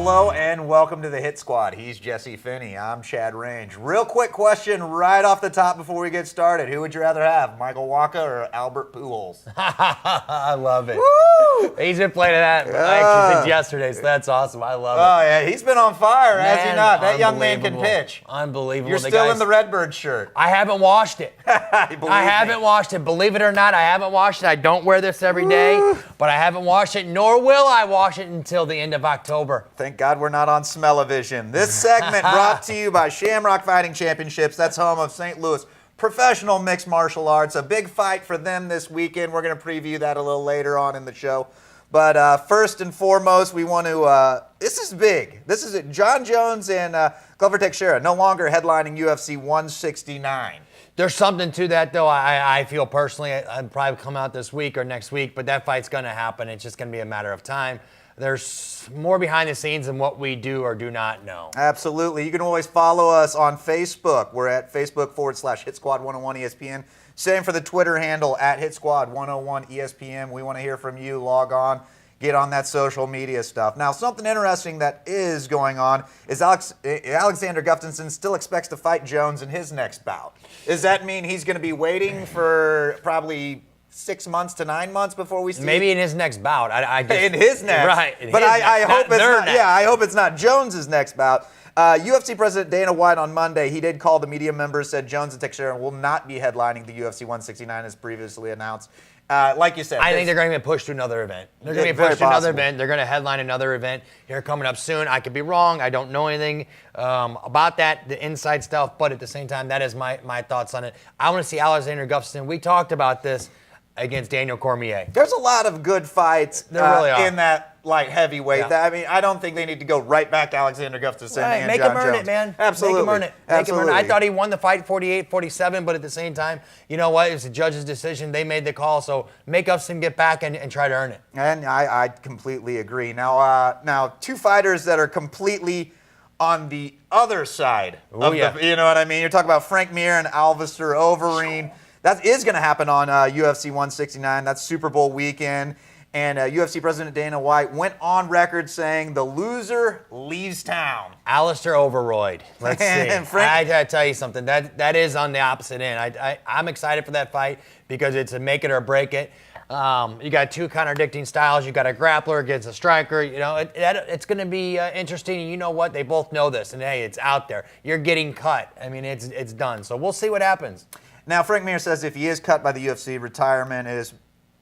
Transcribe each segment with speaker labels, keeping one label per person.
Speaker 1: Hello and welcome to the Hit Squad. He's Jesse Finney. I'm Chad Range. Real quick question right off the top before we get started. Who would you rather have, Michael Waka or Albert Pujols?
Speaker 2: I love it.
Speaker 1: Woo!
Speaker 2: He's been playing that actually since yesterday, so that's awesome. I love it.
Speaker 1: Oh, yeah. He's been on fire, has he not? That young man can
Speaker 2: unbelievable.
Speaker 1: pitch.
Speaker 2: Unbelievable.
Speaker 1: You're still in the Redbird shirt.
Speaker 2: I haven't washed it.
Speaker 1: I
Speaker 2: haven't washed it. Believe it or not, I haven't washed it. I don't wear this every day, but I haven't washed it, nor will I wash it until the end of October.
Speaker 1: Thank God we're not on Smell-O-Vision. This segment brought to you by Shamrock Fighting Championships. That's home of St. Louis Professional Mixed Martial Arts. A big fight for them this weekend. We're going to preview that a little later on in the show. But first and foremost, we want to, this is big. This is it. John Jones and Glover Teixeira no longer headlining UFC 169.
Speaker 2: There's something to that, though. I feel personally, I'd probably come out this week or next week, but that fight's going to happen. It's just going to be a matter of time. There's more behind the scenes than what we do or do not know.
Speaker 1: Absolutely. You can always follow us on Facebook. We're at Facebook.com/Hit Squad 101 ESPN. Same for the Twitter handle at Hit Squad 101 ESPN. We want to hear from you. Log on. Get on that social media stuff. Now, something interesting that is going on is Alexander Gustafsson still expects to fight Jones in his next bout. Does that mean he's going to be waiting for probably 6 months to 9 months before we see
Speaker 2: Maybe in his next bout.
Speaker 1: in his next.
Speaker 2: Right.
Speaker 1: But I hope it's not.
Speaker 2: Next.
Speaker 1: Yeah, I hope it's not Jones's next bout. UFC President Dana White on Monday, he did call the media members, said Jones and Teixeira will not be headlining the UFC 169 as previously announced. Like you said,
Speaker 2: I think they're going to get pushed to another event. They're going to get pushed to another event. They're going to headline another event here coming up soon. I could be wrong. I don't know anything about that, the inside stuff, but at the same time, that is my thoughts on it. I want to see Alexander Gustafsson. We talked about this against Daniel Cormier.
Speaker 1: There's a lot of good fights
Speaker 2: there really are.
Speaker 1: In that light heavyweight.
Speaker 2: Yeah.
Speaker 1: I mean, I don't think they need to go right back to Alexander Gustafsson and
Speaker 2: Make
Speaker 1: John
Speaker 2: him earn
Speaker 1: Jones.
Speaker 2: it, man.
Speaker 1: Absolutely.
Speaker 2: Make him earn it.
Speaker 1: Absolutely.
Speaker 2: I thought he won the fight 48-47, but at the same time, you know what? It was the judge's decision. They made the call, so make Gustafsson get back and try to earn it.
Speaker 1: And I completely agree. Now, two fighters that are completely on the other side of the, you know what I mean? You're talking about Frank Mir and Alistair Overeem. That is going to happen on UFC 169. That's Super Bowl weekend. And UFC President Dana White went on record saying the loser leaves town.
Speaker 2: Alistair Overeem. Let's see. I got to tell you something. That is on the opposite end. I'm excited for that fight because it's a make it or break it. You got two contradicting styles. You got a grappler against a striker. You know, it's going to be interesting. And you know what? They both know this. And hey, it's out there. You're getting cut. I mean, it's done. So we'll see what happens.
Speaker 1: Now, Frank Mir says if he is cut by the UFC, retirement is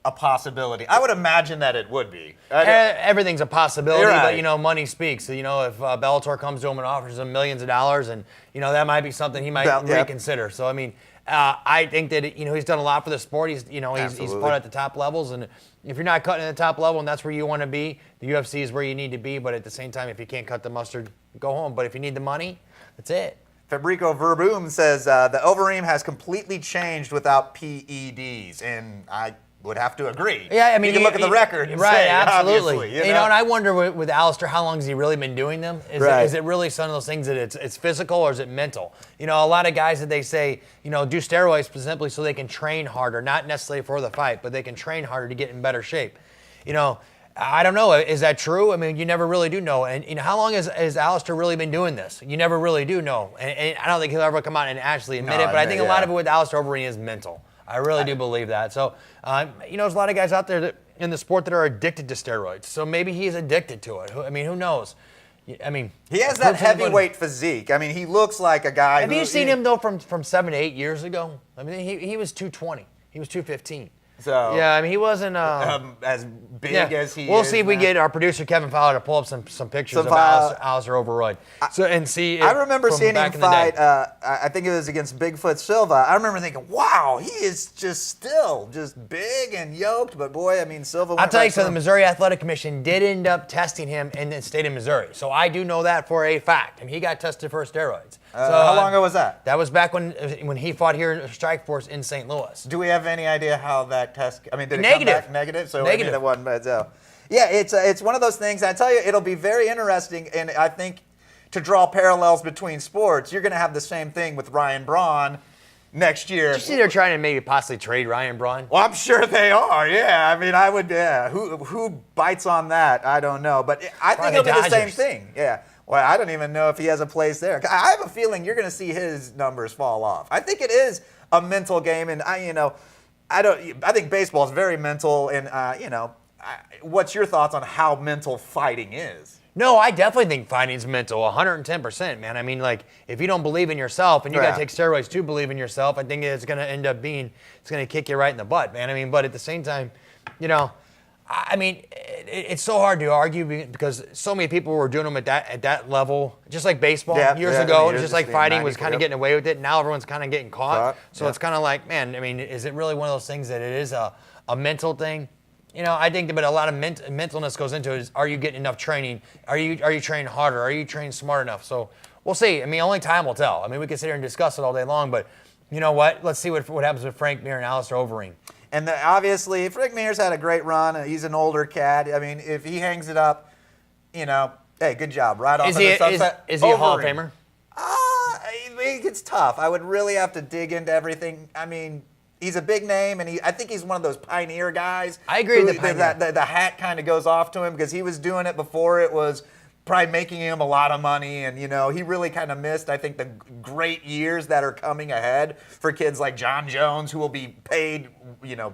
Speaker 1: a possibility. I would imagine that it would be.
Speaker 2: Everything's a possibility,
Speaker 1: right.
Speaker 2: But, you know, money speaks. So, you know, if Bellator comes to him and offers him millions of dollars, and, you know, that might be something he might reconsider. So, I mean, I think that, you know, he's done a lot for the sport. He's fought at the top levels. And if you're not cutting at the top level and that's where you want to be, the UFC is where you need to be. But at the same time, if you can't cut the mustard, go home. But if you need the money, that's it.
Speaker 1: Fabrico Verboom says the Overeem has completely changed without PEDs, and I would have to agree.
Speaker 2: Yeah, I mean,
Speaker 1: you can look at the record and
Speaker 2: right,
Speaker 1: say,
Speaker 2: absolutely.
Speaker 1: You
Speaker 2: know, and I wonder with Alistair, how long has he really been doing them? Is it really some of those things that it's physical or is it mental? You know, a lot of guys that they say, you know, do steroids simply so they can train harder, not necessarily for the fight, but they can train harder to get in better shape. You know, I don't know. Is that true? I mean, you never really do know. And, you know, how long has Alistair really been doing this? You never really do know. And I don't think he'll ever come out and actually admit it, but I think a lot of it with Alistair Overeem is mental. I really do believe that. So, you know, there's a lot of guys out there in the sport that are addicted to steroids. So maybe he's addicted to it. I mean, who knows? I mean,
Speaker 1: he has that heavyweight physique. I mean, he looks like a guy.
Speaker 2: Have you seen him, though, from 7 to 8 years ago? I mean, he was 220. He was 215.
Speaker 1: So
Speaker 2: yeah, I mean, he wasn't
Speaker 1: as big as he is.
Speaker 2: We'll see if we get our producer Kevin Fowler to pull up some pictures of Alistair Overeem.
Speaker 1: I remember seeing him fight. I think it was against Bigfoot Silva. I remember thinking, "Wow, he is just big and yoked." But boy, I mean, Silva.
Speaker 2: I'll tell you something. The Missouri Athletic Commission did end up testing him in the state of Missouri, so I do know that for a fact. I mean, he got tested for steroids.
Speaker 1: How long ago was that?
Speaker 2: That was back when he fought here in Strikeforce in St. Louis.
Speaker 1: Do we have any idea how that test? I mean, did it
Speaker 2: Negative.
Speaker 1: come back negative? So
Speaker 2: negative.
Speaker 1: That one, yeah, it's one of those things. I tell you, it'll be very interesting, and I think to draw parallels between sports, you're going to have the same thing with Ryan Braun next year.
Speaker 2: Did you see they're trying to maybe possibly trade Ryan Braun?
Speaker 1: Well, I'm sure they are. Yeah, I mean, I would. Yeah, who bites on that? I don't know, but I think it'll be the same thing. Yeah. Well, I don't even know if he has a place there. I have a feeling you're going to see his numbers fall off. I think it is a mental game, and I think baseball is very mental, and what's your thoughts on how mental fighting is?
Speaker 2: No, I definitely think fighting's mental, 110%, man. I mean, like, if you don't believe in yourself and you got to take steroids to believe in yourself, I think it's going to end up being, it's going to kick you right in the butt, man. I mean, but at the same time, I mean, it's so hard to argue because so many people were doing them at that level, just like baseball years ago, just like fighting was kind of getting away with it. Now everyone's kind of getting caught. So it's kind of like, man, I mean, is it really one of those things that it is a mental thing? I think that a lot of mentalness goes into it. Is, are you getting enough training? Are you training harder? Are you training smart enough? So we'll see. I mean, only time will tell. I mean, we can sit here and discuss it all day long, but you know what? Let's see what happens with Frank Mir and Alistair Overeem.
Speaker 1: And obviously, Frank Mir's had a great run. He's an older cat. I mean, if he hangs it up, hey, good job. Right off the sunset.
Speaker 2: Is he a Hall of Famer?
Speaker 1: It's tough. I would really have to dig into everything. I mean, he's a big name, and I think he's one of those pioneer guys.
Speaker 2: I agree with the
Speaker 1: the hat kind of goes off to him because he was doing it before it was probably making him a lot of money, and he really kind of missed, I think, the great years that are coming ahead for kids like John Jones, who will be paid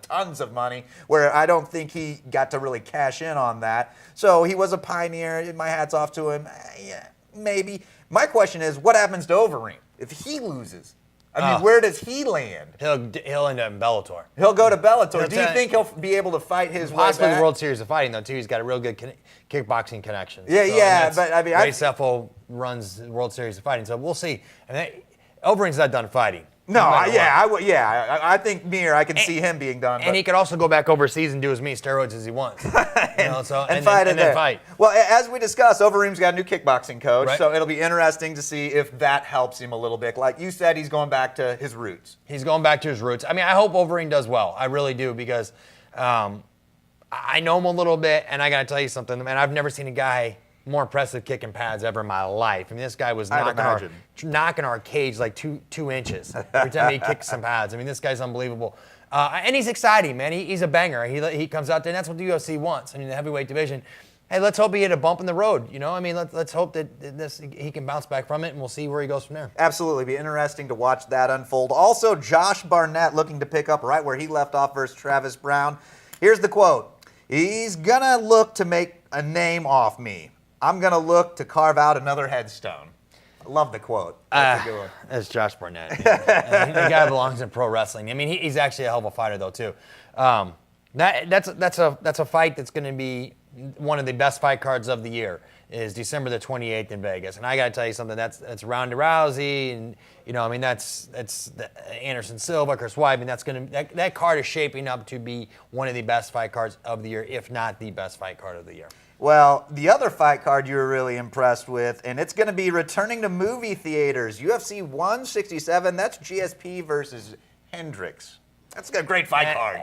Speaker 1: tons of money, where I don't think he got to really cash in on that. So he was a pioneer. My hat's off to him. Yeah, maybe. My question is, what happens to Overeem if he loses? I mean, where does he land?
Speaker 2: He'll end up in Bellator.
Speaker 1: He'll go to Bellator. Do you think he'll be able to fight his way back?
Speaker 2: Possibly the World Series of Fighting, though, too. He's got a real good kickboxing connection.
Speaker 1: Yeah, but I mean,
Speaker 2: Ray Seffel runs the World Series of Fighting, so we'll see. I mean, Overeem's not done fighting.
Speaker 1: No, I think Mir, I can see him being done.
Speaker 2: And he could also go back overseas and do as many steroids as he wants.
Speaker 1: and fight. Well, as we discussed, Overeem's got a new kickboxing coach, so it'll be interesting to see if that helps him a little bit. Like you said, he's going back to his roots.
Speaker 2: He's going back to his roots. I mean, I hope Overeem does well. I really do, because I know him a little bit, and I got to tell you something, man. I've never seen a guy more impressive kicking pads ever in my life. I mean, this guy was knocking our cage like two inches every time he kicked some pads. I mean, this guy's unbelievable. And he's exciting, man. He's a banger. He comes out there, and that's what the UFC wants. I mean, the heavyweight division. Hey, let's hope he hit a bump in the road. I mean, let's hope that he can bounce back from it, and we'll see where he goes from there.
Speaker 1: Absolutely. Be interesting to watch that unfold. Also, Josh Barnett looking to pick up right where he left off versus Travis Brown. Here's the quote. He's going to look to make a name off me. I'm going to look to carve out another headstone. I love the quote. That's a good one.
Speaker 2: That's Josh Barnett. The guy belongs in pro wrestling. I mean, he's actually a hell of a fighter, though, too. That's a fight that's going to be one of the best fight cards of the year, is December the 28th in Vegas. And I got to tell you something, that's Ronda Rousey, and I mean, that's Anderson Silva, Chris Weidman. That card is shaping up to be one of the best fight cards of the year, if not the best fight card of the year.
Speaker 1: Well, the other fight card you were really impressed with, and it's going to be returning to movie theaters. UFC 167, that's GSP versus Hendricks. That's a great fight card.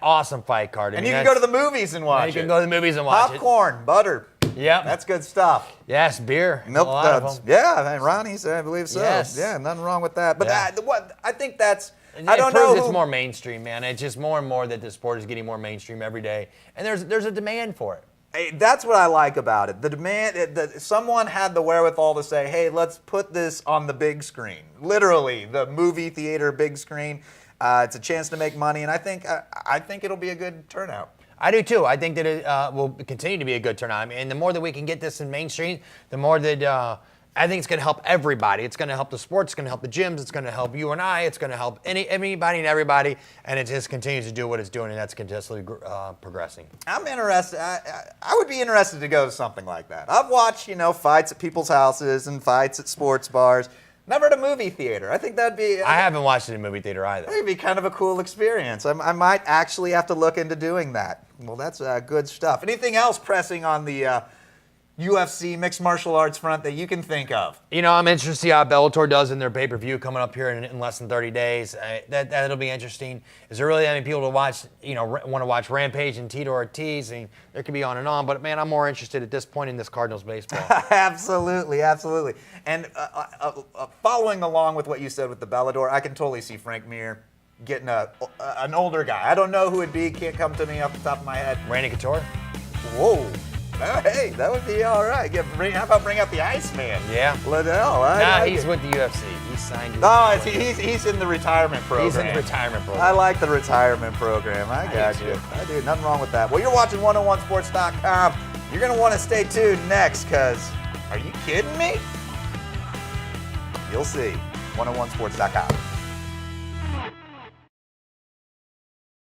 Speaker 2: Awesome fight card.
Speaker 1: And you can go to the movies and watch it.
Speaker 2: You can go to the movies and watch
Speaker 1: Popcorn, butter.
Speaker 2: Yep.
Speaker 1: That's good stuff.
Speaker 2: Yes, beer.
Speaker 1: Milk duds. Yeah, Ronnie's, I believe so.
Speaker 2: Yes.
Speaker 1: Yeah, nothing wrong with that. But I think that's...
Speaker 2: I don't know. It's more mainstream, man. It's just more and more that the sport is getting more mainstream every day. And there's a demand for it.
Speaker 1: Hey, that's what I like about it. The demand, someone had the wherewithal to say, hey, let's put this on the big screen. Literally, the movie theater big screen. It's a chance to make money, and I think it'll be a good turnout.
Speaker 2: I do too. I think that it will continue to be a good turnout. I mean, and the more that we can get this in mainstream, the more that I think it's going to help everybody. It's going to help the sports. It's going to help the gyms. It's going to help you and I. It's going to help anybody and everybody. And it just continues to do what it's doing, and that's continuously progressing.
Speaker 1: I'm interested. I would be interested to go to something like that. I've watched, fights at people's houses and fights at sports bars. Never at a movie theater. I think that'd be...
Speaker 2: I haven't watched it in a movie theater either.
Speaker 1: It'd be kind of a cool experience. I might actually have to look into doing that. Well, that's good stuff. Anything else pressing on the UFC mixed martial arts front that you can think of?
Speaker 2: You know, I'm interested to see how Bellator does in their pay-per-view coming up here in less than 30 days. That'll be interesting. Is there really any people to watch, want to watch Rampage and Tito Ortiz? And there could be on and on. But, man, I'm more interested at this point in this Cardinals baseball.
Speaker 1: Absolutely, absolutely. And following along with what you said with the Bellator, I can totally see Frank Mir getting an older guy. I don't know who it'd be. Can't come to me off the top of my head.
Speaker 2: Randy Couture?
Speaker 1: Whoa. Hey, that would be all right. How about bring out the Iceman?
Speaker 2: Yeah.
Speaker 1: Liddell.
Speaker 2: He's with the UFC. He's signed.
Speaker 1: He's in the retirement program.
Speaker 2: He's in the retirement program.
Speaker 1: I like the retirement program. I got you. I do. Nothing wrong with that. Well, you're watching 101sports.com. You're going to want to stay tuned next because, are you kidding me? You'll see. 101sports.com.